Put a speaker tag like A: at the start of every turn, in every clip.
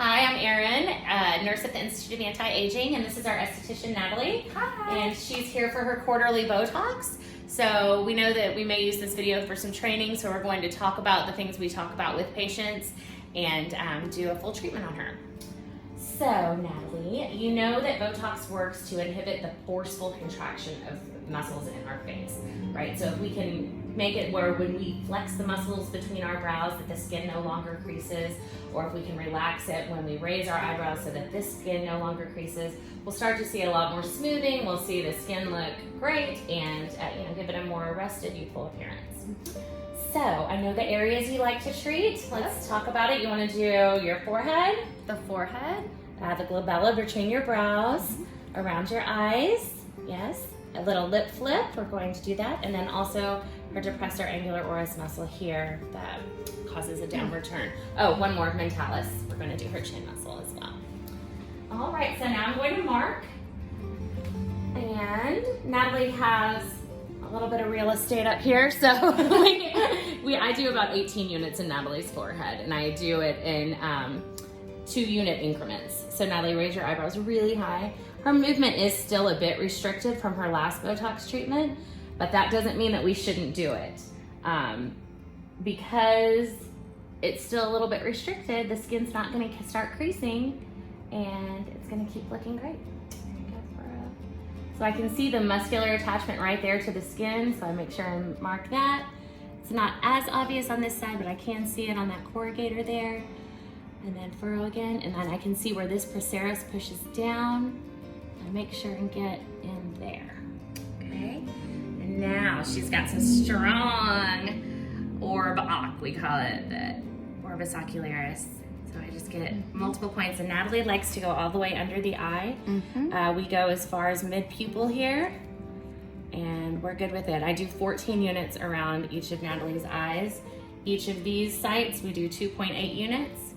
A: Hi, I'm Erin, nurse at the Institute of Anti-Aging, and this is our esthetician, Natalie.
B: Hi.
A: And she's here for her quarterly Botox. So we know that we may use this video for some training, so we're going to talk about the things we talk about with patients and do a full treatment on her. So, Natalie, you know that Botox works to inhibit the forceful contraction of muscles in our face, right? So if we can make it where when we flex the muscles between our brows that the skin no longer creases, or if we can relax it when we raise our eyebrows so that this skin no longer creases, we'll start to see a lot more smoothing. We'll see the skin look great and give it a more arrested, youthful appearance. So I know the areas you like to treat. Let's talk about it. You want to do your forehead,
B: The forehead,
A: the glabella between your brows, around your eyes, yes. A little lip flip, we're going to do that. And then also her depressor angular oris muscle here that causes a downward turn. Oh, one more, mentalis. We're going to do her chin muscle as well. All right, so now I'm going to mark. And Natalie has a little bit of real estate up here. So I do about 18 units in Natalie's forehead, and I do it in 2-unit increments. So Natalie, raise your eyebrows really high. Her movement is still a bit restricted from her last Botox treatment, but that doesn't mean that we shouldn't do it. Because it's still a little bit restricted, the skin's not gonna start creasing and it's gonna keep looking great. There you go, so I can see the muscular attachment right there to the skin, so I make sure I mark that. It's not as obvious on this side, but I can see it on that corrugator there. And then furrow again, and then I can see where this procerus pushes down. I make sure and get in there, okay? And now she's got some strong orb oc, we call it, the orbis ocularis. So I just get multiple points, and Natalie likes to go all the way under the eye. We go as far as mid-pupil here, and we're good with it. I do 14 units around each of Natalie's eyes. Each of these sites, we do 2.8 units.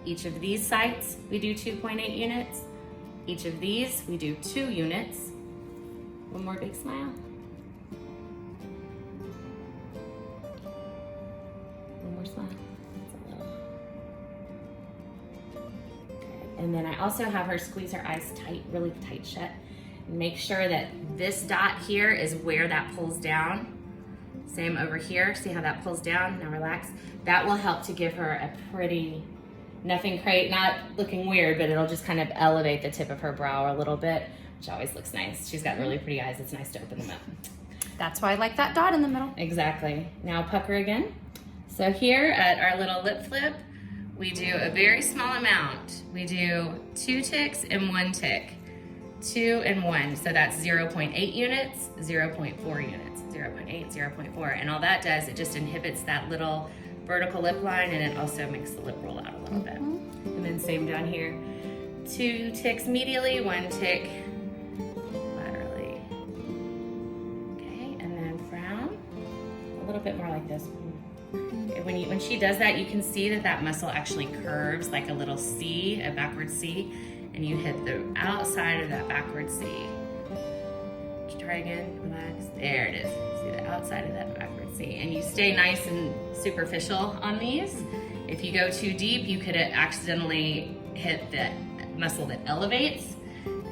A: Each of these sites, we do 2.8 units. Each of these, we do 2 units. One more big smile. One more smile. That's a little. Okay. And then I also have her squeeze her eyes tight, really tight shut. And make sure that this dot here is where that pulls down. Same over here. See how that pulls down? Now relax. That will help to give her a pretty, nothing great, not looking weird, but it'll just kind of elevate the tip of her brow a little bit, which always looks nice. She's got really pretty eyes. It's nice to open them up.
B: that's why I like that dot in the middle.
A: Exactly. Now pucker again. So here at our little lip flip, we do a very small amount. We do 2 ticks and 1 tick. 2 and 1. So that's 0.8 units, 0.4 units, 0.8, 0.4. And all that does, it just inhibits that little vertical lip line, and it also makes the lip roll out a little bit. And then same down here. 2 ticks medially, 1 tick laterally. Okay, and then frown. A little bit more like this. When she does that, you can see that that muscle actually curves like a little C, a backward C, and you hit the outside of that backward C. Try again, relax. There it is. See the outside of that backward C. And you stay nice and superficial on these. If you go too deep, you could accidentally hit the muscle that elevates,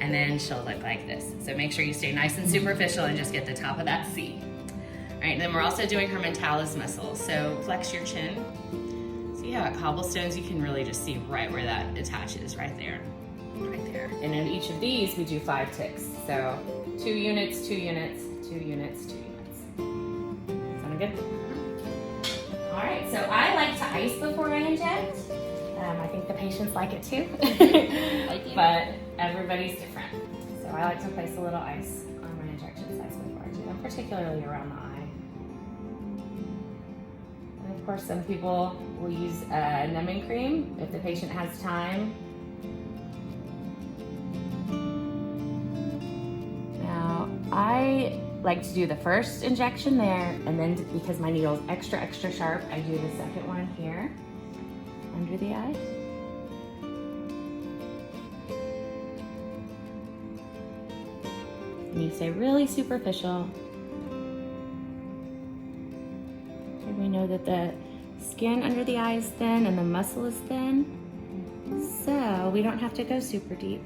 A: and then she'll look like this. So make sure you stay nice and superficial and just get the top of that C. All right, and then we're also doing her mentalis muscle. So flex your chin. See how at cobblestones, you can really just see right where that attaches, right there. Right there. And in each of these, we do 5 ticks. So 2 units, 2 units, 2 units, 2 units. Sound good? All right, so I like to ice before I inject. I think the patients like it too, but everybody's different. So I like to place a little ice on my injection sites before I do them, particularly around the eye. And of course, some people will use a numbing cream if the patient has time. I like to do the first injection there, and then because my needle's extra, extra sharp, I do the second one here, under the eye. And you stay really superficial. And we know that the skin under the eye is thin and the muscle is thin. So we don't have to go super deep.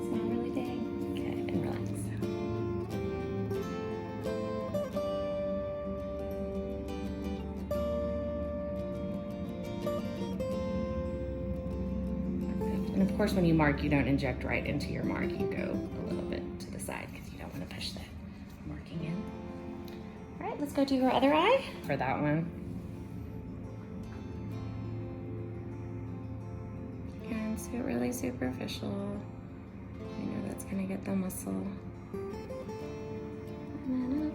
A: Smile really big. Good, and relax. And of course, when you mark, you don't inject right into your mark. You go a little bit to the side because you don't want to push that marking in. All right, let's go do her other eye for that one. And so really superficial. I know that's gonna get the muscle. And then up.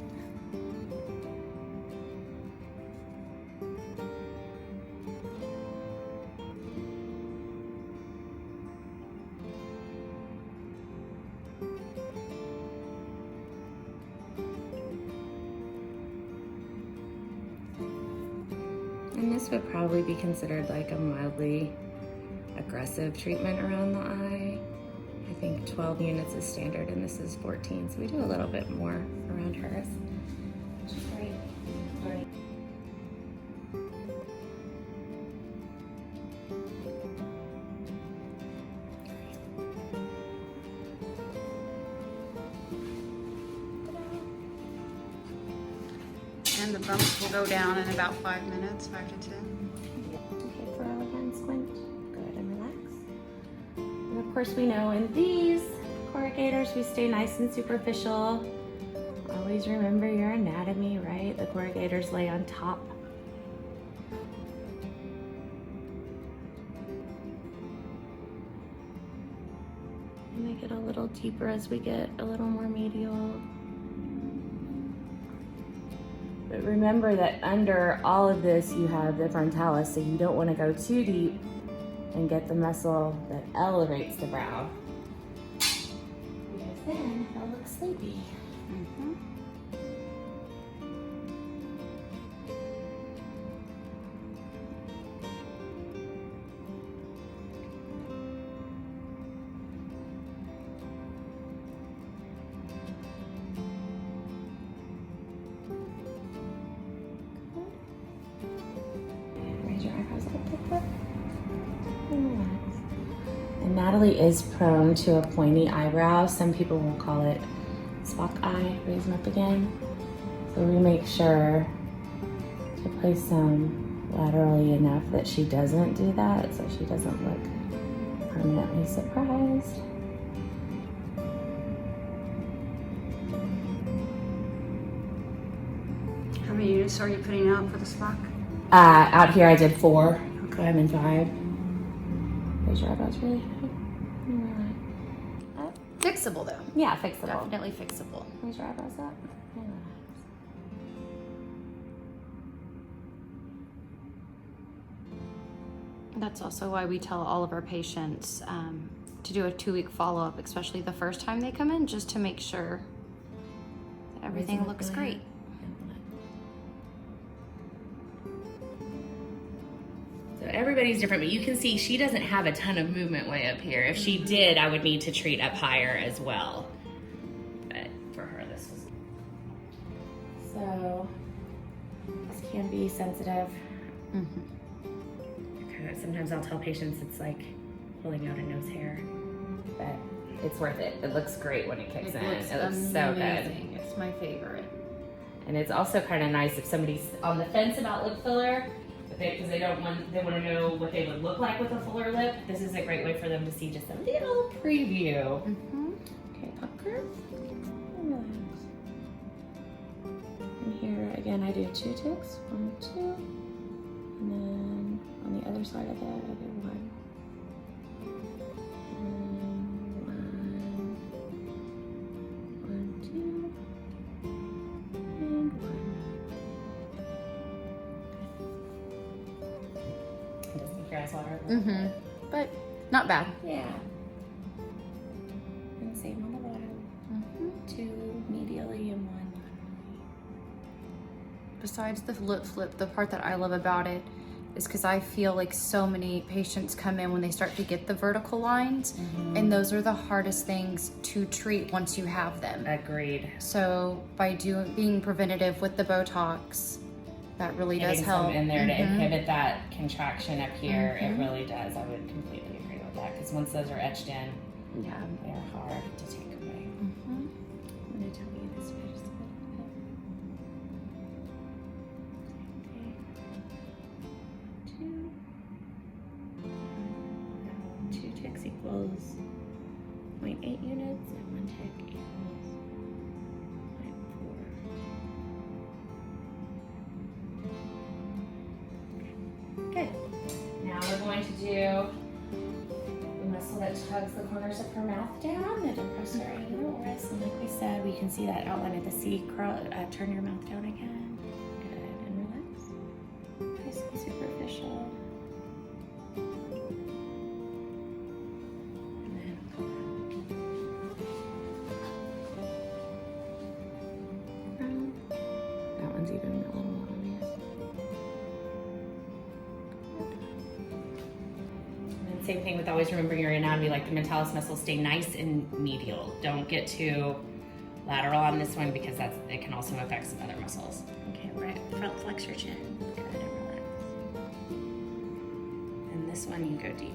A: And this would probably be considered like a mildly aggressive treatment around the eye. I think 12 units is standard and this is 14, so we do a little bit more around hers. Which is great. Great.
C: And the bumps will go down in about 5 minutes, 5 to 10.
A: Okay, for Allergan, squint. Good, and relax. And of course we know in these corrugators we stay nice and superficial. Always remember your anatomy, right? The corrugators lay on top. Make it a little deeper as we get a little more medial. But remember that under all of this you have the frontalis, so you don't want to go too deep and get the muscle that elevates the brow. Because then they'll look sleepy. Raise your eyebrows up a bit. And relax. And Natalie is prone to a pointy eyebrow. Some people will call it Spock eye. Raise them up again. So we make sure to place them laterally enough that she doesn't do that, so she doesn't look permanently surprised.
C: How many units are you putting out for the Spock?
A: Out here I did 4. Okay. I'm in 5. Raise your eyebrows really high. Up.
B: Fixable though.
A: Yeah, fixable.
B: Definitely fixable.
A: Raise your eyebrows up. And relax.
B: That's also why we tell all of our patients to do a 2-week follow-up, especially the first time they come in, just to make sure that everything looks great.
A: So everybody's different, but you can see she doesn't have a ton of movement way up here. If she did, I would need to treat up higher as well. But for her, this was... So, this can be sensitive. Sometimes I'll tell patients it's like pulling out a nose hair, but it's worth it. It looks great when it kicks in. It looks so good.
B: It's my favorite.
A: And it's also kind of nice if somebody's on the fence about lip filler, because they want to know what they would look like with a fuller lip. This is a great way for them to see just a little preview. Okay, pop curve. And relax. And here again, I do 2 ticks. 1, 2, and then on the other side of that, I do 1.
B: But not bad.
A: Yeah. And same on the bottom. 2 medially and 1 laterally.
B: Besides the lip flip, the part that I love about it is because I feel like so many patients come in when they start to get the vertical lines, and those are the hardest things to treat once you have them.
A: Agreed.
B: So by being preventative with the Botox, that really does
A: Getting
B: help.
A: some in there to inhibit that contraction up here, it really does. I would completely agree with that, because once those are etched in,
B: Yeah.
A: they are hard to take away. I'm going to tell you this way just a little bit. 2 ticks equals 0.8 units, and 1 tick equals 0.4. Good. Now we're going to do the muscle that tugs the corners of her mouth down, the depressor angulis. And like we said, we can see that outline of the C. Turn your mouth down again. Good. And relax. Nice and superficial. And then round. That one's even a little more obvious. Same thing with always remembering your anatomy, like the mentalis muscles stay nice and medial. Don't get too lateral on this one because it can also affect some other muscles. Okay, right, front flex your chin. Good, and relax. And this one you go deep.